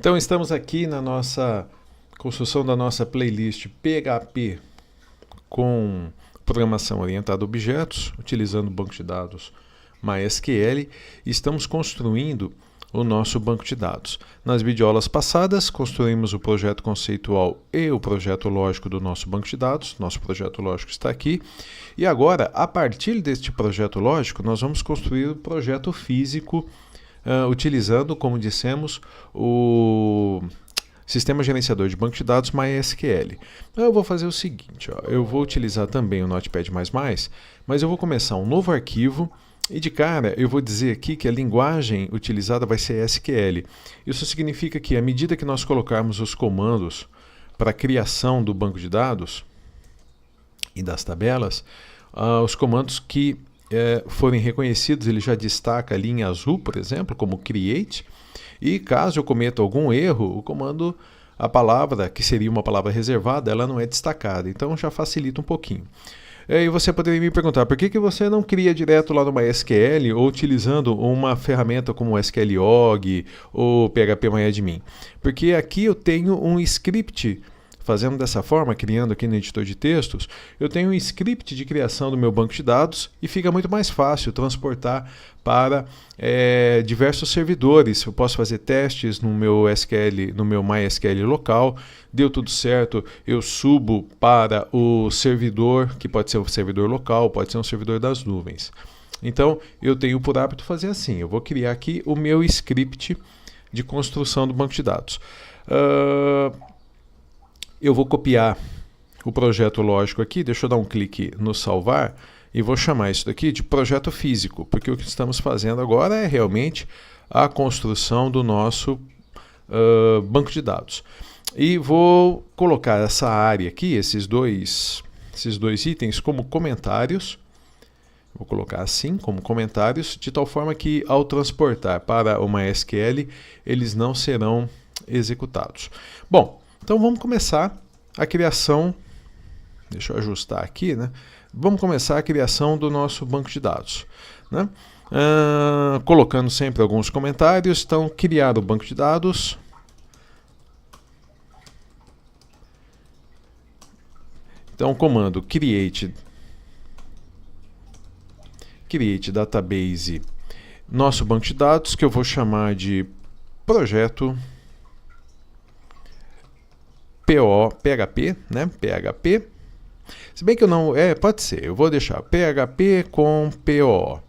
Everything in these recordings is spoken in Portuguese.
Então estamos aqui na nossa construção da nossa playlist PHP com programação orientada a objetos, utilizando o banco de dados MySQL, e estamos construindo o nosso banco de dados. Nas videoaulas passadas, construímos o projeto conceitual e o projeto lógico do nosso banco de dados. Nosso projeto lógico está aqui. E agora, a partir deste projeto lógico, nós vamos construir o projeto físico, utilizando, como dissemos, o sistema gerenciador de banco de dados MySQL. Então, eu vou fazer o seguinte, eu vou utilizar também o Notepad++, mas eu vou começar um novo arquivo. E de cara, eu vou dizer aqui que a linguagem utilizada vai ser SQL. Isso significa que, à medida que nós colocarmos os comandos para a criação do banco de dados e das tabelas, os comandos que forem reconhecidos, ele já destaca ali em azul, por exemplo, como create. E caso eu cometa algum erro, o comando, a palavra, que seria uma palavra reservada, ela não é destacada. Então já facilita um pouquinho. E você poderia me perguntar, por que você não cria direto lá no MySQL ou utilizando uma ferramenta como o SQLog ou PHP-MyAdmin? Porque aqui eu tenho um script, fazendo dessa forma, criando aqui no editor de textos, eu tenho um script de criação do meu banco de dados e fica muito mais fácil transportar para diversos servidores. Eu posso fazer testes no meu SQL, no meu MySQL local, deu tudo certo, eu subo para o servidor, que pode ser um servidor local, pode ser um servidor das nuvens. Então, eu tenho por hábito fazer assim, eu vou criar aqui o meu script de construção do banco de dados. Eu vou copiar o projeto lógico aqui, deixa eu dar um clique no salvar e vou chamar isso daqui de projeto físico, porque o que estamos fazendo agora é realmente a construção do nosso banco de dados. E vou colocar essa área aqui, esses dois itens como comentários. Vou colocar assim, como comentários, de tal forma que ao transportar para o MySQL, eles não serão executados. Bom, então vamos começar a criação, deixa eu ajustar aqui, né? Vamos começar a criação do nosso banco de dados, né? Colocando sempre alguns comentários. Então, criar o banco de dados. Então, o comando create database, nosso banco de dados, que eu vou chamar de projeto PHP, né? PHP. Se bem que eu não... pode ser. Eu vou deixar PHP com PO,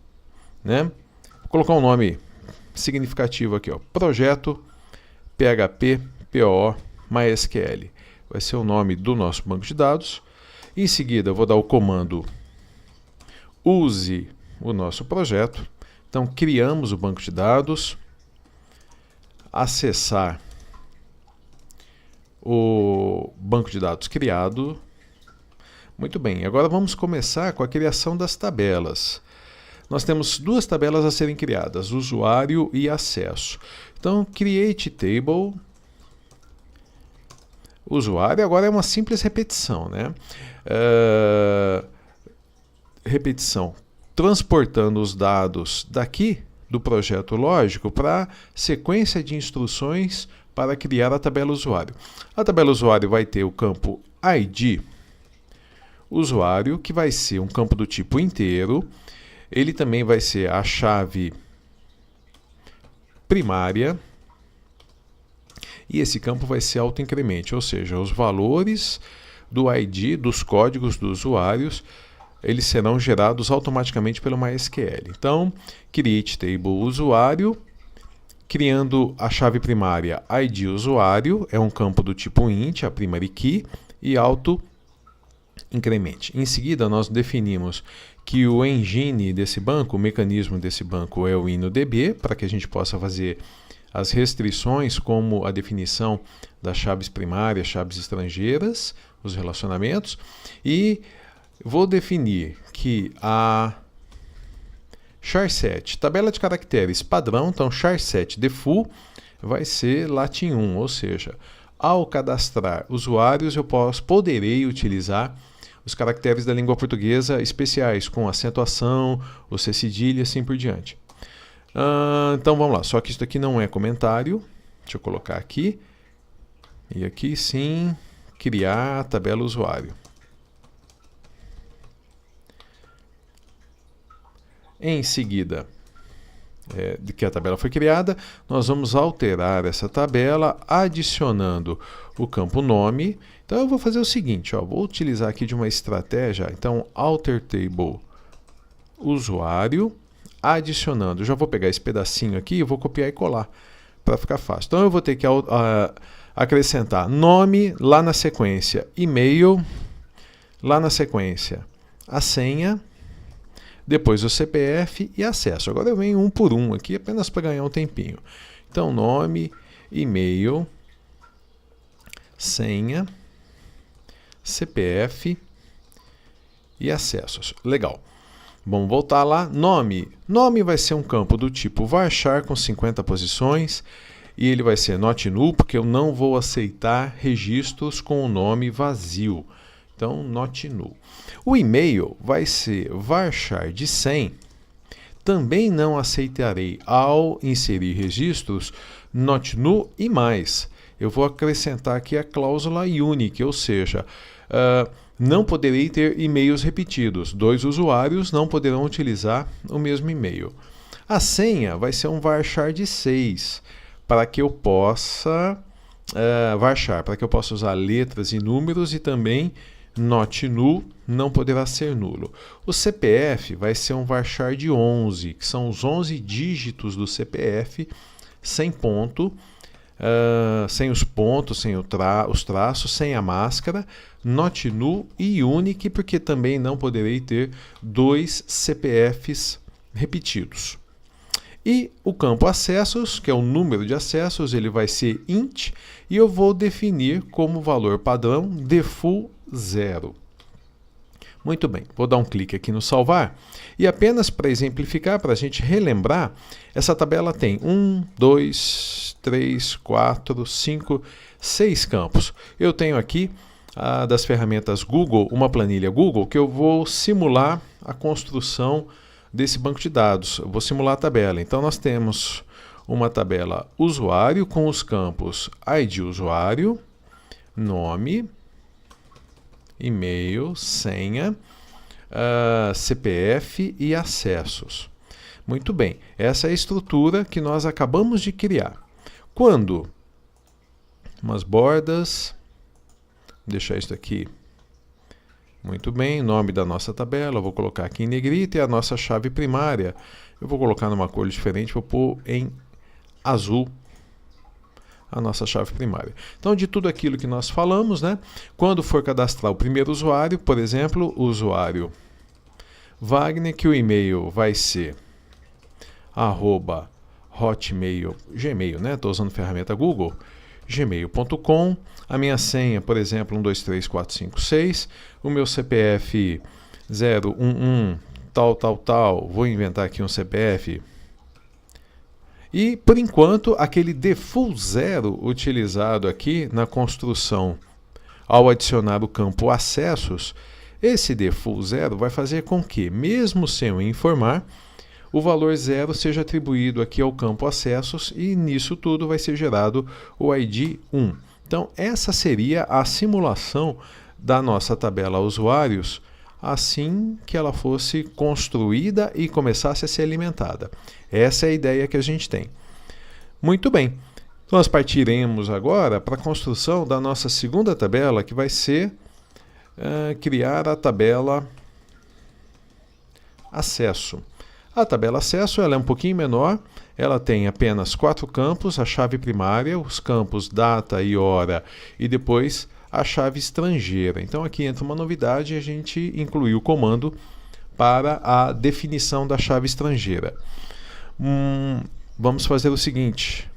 né? Vou colocar um nome significativo aqui, projeto PHP PO MySQL. Vai ser o nome do nosso banco de dados. Em seguida, eu vou dar o comando use o nosso projeto. Então, criamos o banco de dados. Acessar o banco de dados criado. Muito bem, agora vamos começar com a criação das tabelas. Nós temos duas tabelas a serem criadas, usuário e acesso. Então, create table, usuário, agora é uma simples repetição, né? Repetição, transportando os dados daqui do projeto lógico para a sequência de instruções para criar a tabela usuário. A tabela usuário vai ter o campo ID usuário, que vai ser um campo do tipo inteiro. Ele também vai ser a chave primária. E esse campo vai ser autoincremente, ou seja, os valores do ID, dos códigos dos usuários, eles serão gerados automaticamente pelo MySQL. Então, create table usuário, criando a chave primária ID usuário, é um campo do tipo int, a primary key, e auto-incremente. Em seguida, nós definimos que o engine desse banco, o mecanismo desse banco é o InnoDB, para que a gente possa fazer as restrições, como a definição das chaves primárias, chaves estrangeiras, os relacionamentos, e vou definir que a charset, tabela de caracteres padrão, então charset default vai ser latim 1, ou seja, ao cadastrar usuários eu poderei utilizar os caracteres da língua portuguesa especiais, com acentuação, o C cedilha e assim por diante. Então vamos lá, só que isso aqui não é comentário, Deixa eu colocar aqui. E aqui sim, criar a tabela usuário. Em seguida, de que a tabela foi criada, nós vamos alterar essa tabela adicionando o campo nome. Então eu vou fazer o seguinte, vou utilizar aqui de uma estratégia, então alter table usuário, adicionando, já vou pegar esse pedacinho aqui e vou copiar e colar para ficar fácil. Então eu vou ter que acrescentar nome lá na sequência, e-mail lá na sequência, a senha, depois o CPF e acesso. Agora eu venho um por um aqui, apenas para ganhar um tempinho. Então, nome, e-mail, senha, CPF e acessos. Legal. Vamos voltar lá. Nome. Nome vai ser um campo do tipo varchar com 50 posições e ele vai ser not null, porque eu não vou aceitar registros com o nome vazio. Então, not null. O e-mail vai ser varchar de 100. Também não aceitarei ao inserir registros not null e mais. Eu vou acrescentar aqui a cláusula unique, ou seja, não poderei ter e-mails repetidos. 2 usuários não poderão utilizar o mesmo e-mail. A senha vai ser um varchar de 6, para que eu possa varchar, para que eu possa usar letras e números e também not null não poderá ser nulo. O CPF vai ser um varchar de 11, que são os 11 dígitos do CPF, sem ponto, sem os pontos, sem os traços, sem a máscara, not null e unique, porque também não poderei ter 2 CPFs repetidos. E o campo acessos, que é o número de acessos, ele vai ser int, e eu vou definir como valor padrão default 0. Muito bem, vou dar um clique aqui no salvar, e apenas para exemplificar, para a gente relembrar, essa tabela tem 1, 2, 3, 4, 5, 6 campos. Eu tenho aqui, das ferramentas Google, uma planilha Google, que eu vou simular a construção desse banco de dados. Eu vou simular a tabela. Então nós temos uma tabela usuário com os campos ID usuário, nome, e-mail, senha, CPF e acessos. Muito bem, essa é a estrutura que nós acabamos de criar. Quando umas bordas, vou deixar isso aqui. Muito bem, nome da nossa tabela, eu vou colocar aqui em negrito, e a nossa chave primária, eu vou colocar numa cor diferente, vou pôr em azul a nossa chave primária. Então, de tudo aquilo que nós falamos, quando for cadastrar o primeiro usuário, por exemplo, o usuário Wagner, que o e-mail vai ser @hotmail, Gmail, estou usando a ferramenta Google, gmail.com, a minha senha, por exemplo, 123456, o meu CPF 011, tal, vou inventar aqui um CPF. E, por enquanto, aquele default 0 utilizado aqui na construção ao adicionar o campo acessos, esse default 0 vai fazer com que, mesmo sem eu informar, o valor 0 seja atribuído aqui ao campo acessos e nisso tudo vai ser gerado o ID 1. Então, essa seria a simulação da nossa tabela usuários assim que ela fosse construída e começasse a ser alimentada. Essa é a ideia que a gente tem. Muito bem, nós partiremos agora para a construção da nossa segunda tabela, que vai ser criar a tabela acesso. A tabela acesso ela é um pouquinho menor, ela tem apenas 4 campos, a chave primária, os campos data e hora e depois a chave estrangeira. Então aqui entra uma novidade, a gente incluiu o comando para a definição da chave estrangeira. Vamos fazer o seguinte,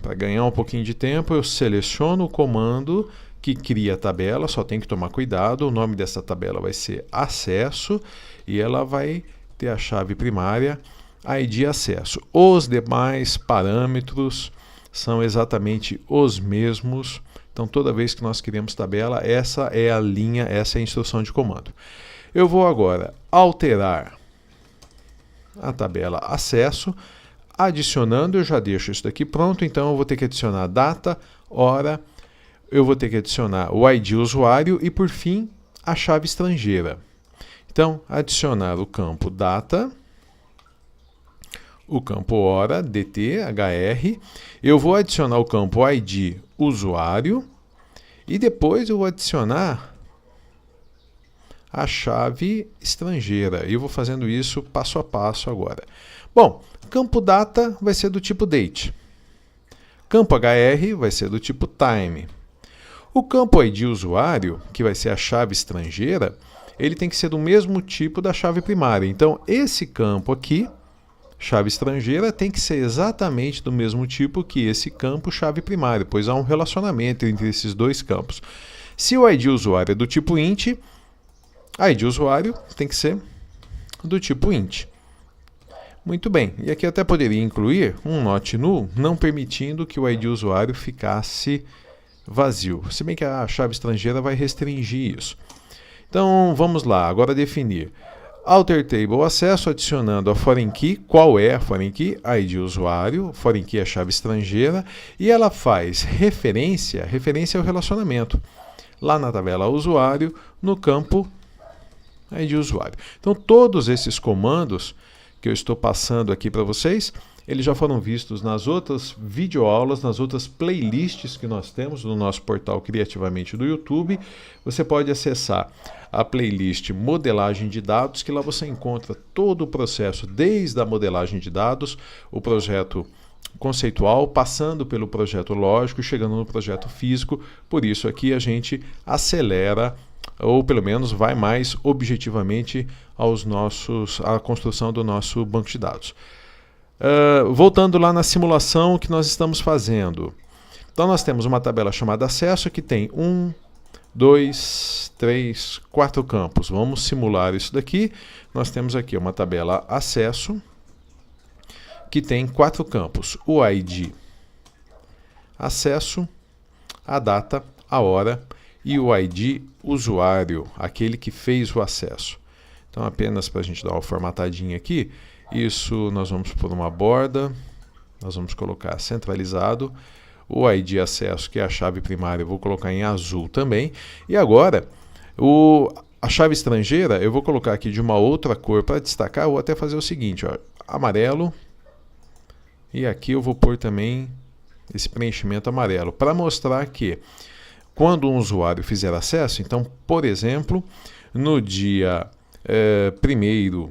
para ganhar um pouquinho de tempo, eu seleciono o comando que cria a tabela, só tem que tomar cuidado, o nome dessa tabela vai ser acesso e ela vai ter a chave primária ID acesso. Os demais parâmetros são exatamente os mesmos. Então, toda vez que nós criamos tabela, essa é a linha, essa é a instrução de comando. Eu vou agora alterar a tabela acesso, adicionando, eu já deixo isso daqui pronto, então eu vou ter que adicionar data, hora, eu vou ter que adicionar o ID usuário e, por fim, a chave estrangeira. Então, adicionar o campo data, o campo hora, DT, HR, eu vou adicionar o campo ID usuário e depois eu vou adicionar a chave estrangeira. Eu vou fazendo isso passo a passo agora. Bom, campo data vai ser do tipo date. Campo HR vai ser do tipo time. O campo ID usuário, que vai ser a chave estrangeira, ele tem que ser do mesmo tipo da chave primária. Então, esse campo aqui, chave estrangeira, tem que ser exatamente do mesmo tipo que esse campo chave primária, pois há um relacionamento entre esses dois campos. Se o ID usuário é do tipo int, ID usuário tem que ser do tipo int. Muito bem, e aqui eu até poderia incluir um not null, não permitindo que o ID usuário ficasse vazio. Se bem que a chave estrangeira vai restringir isso. Então, vamos lá, agora definir. Alter table acesso, adicionando a foreign key. Qual é a foreign key? ID usuário, foreign key é a chave estrangeira, e ela faz referência ao relacionamento. Lá na tabela usuário, no campo ID usuário. Então, todos esses comandos que eu estou passando aqui para vocês, eles já foram vistos nas outras videoaulas, nas outras playlists que nós temos no nosso portal Criativamente do YouTube. Você pode acessar a playlist Modelagem de Dados, que lá você encontra todo o processo, desde a modelagem de dados, o projeto conceitual, passando pelo projeto lógico, chegando no projeto físico. Por isso aqui a gente acelera, ou pelo menos vai mais objetivamente à construção do nosso banco de dados. Voltando lá na simulação que nós estamos fazendo. Então nós temos uma tabela chamada acesso que tem 1, 2, 3, 4 campos. Vamos simular isso daqui. Nós temos aqui uma tabela acesso que tem 4 campos. O ID acesso, a data, a hora e o ID usuário, aquele que fez o acesso. Então apenas para a gente dar uma formatadinha aqui, isso nós vamos por uma borda, nós vamos colocar centralizado, o ID acesso, que é a chave primária, eu vou colocar em azul também, e agora a chave estrangeira eu vou colocar aqui de uma outra cor para destacar, vou até fazer o seguinte, ó, amarelo, e aqui eu vou pôr também esse preenchimento amarelo, para mostrar que quando um usuário fizer acesso, então, por exemplo, no dia 1º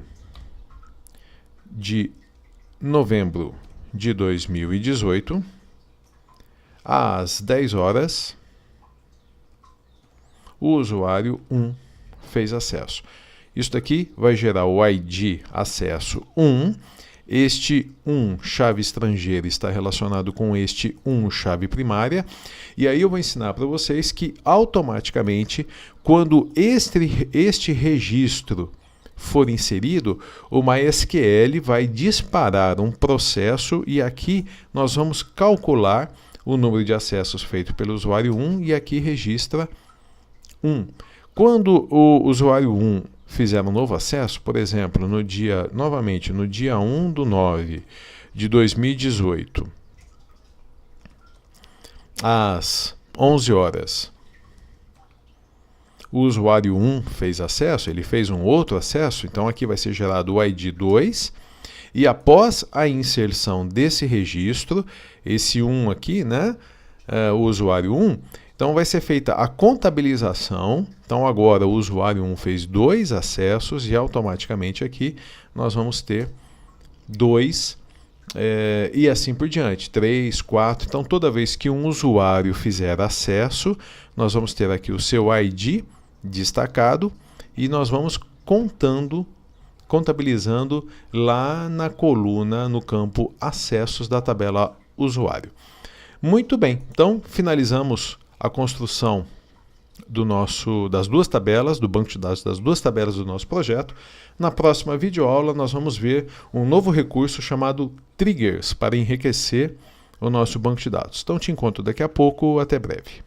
de novembro de 2018, às 10 horas, o usuário 1 fez acesso. Isso daqui vai gerar o ID acesso 1. Este 1 chave estrangeira está relacionado com este 1 chave primária. E aí eu vou ensinar para vocês que automaticamente, quando este registro for inserido, o MySQL vai disparar um processo e aqui nós vamos calcular o número de acessos feito pelo usuário 1 e aqui registra 1. Quando o usuário 1 fizer um novo acesso, por exemplo, novamente no dia 1/9 de 2018, às 11 horas, o usuário 1 fez acesso, ele fez um outro acesso, então aqui vai ser gerado o ID 2, e após a inserção desse registro, esse 1 aqui, né, o usuário 1, então vai ser feita a contabilização. Então agora o usuário 1 fez 2 acessos e automaticamente aqui nós vamos ter 2 e assim por diante, 3, 4. Então toda vez que um usuário fizer acesso, nós vamos ter aqui o seu ID destacado e nós vamos contabilizando lá na coluna, no campo acessos da tabela usuário. Muito bem, então finalizamos a construção das duas tabelas, do banco de dados das duas tabelas do nosso projeto. Na próxima videoaula nós vamos ver um novo recurso chamado Triggers para enriquecer o nosso banco de dados. Então te encontro daqui a pouco, até breve.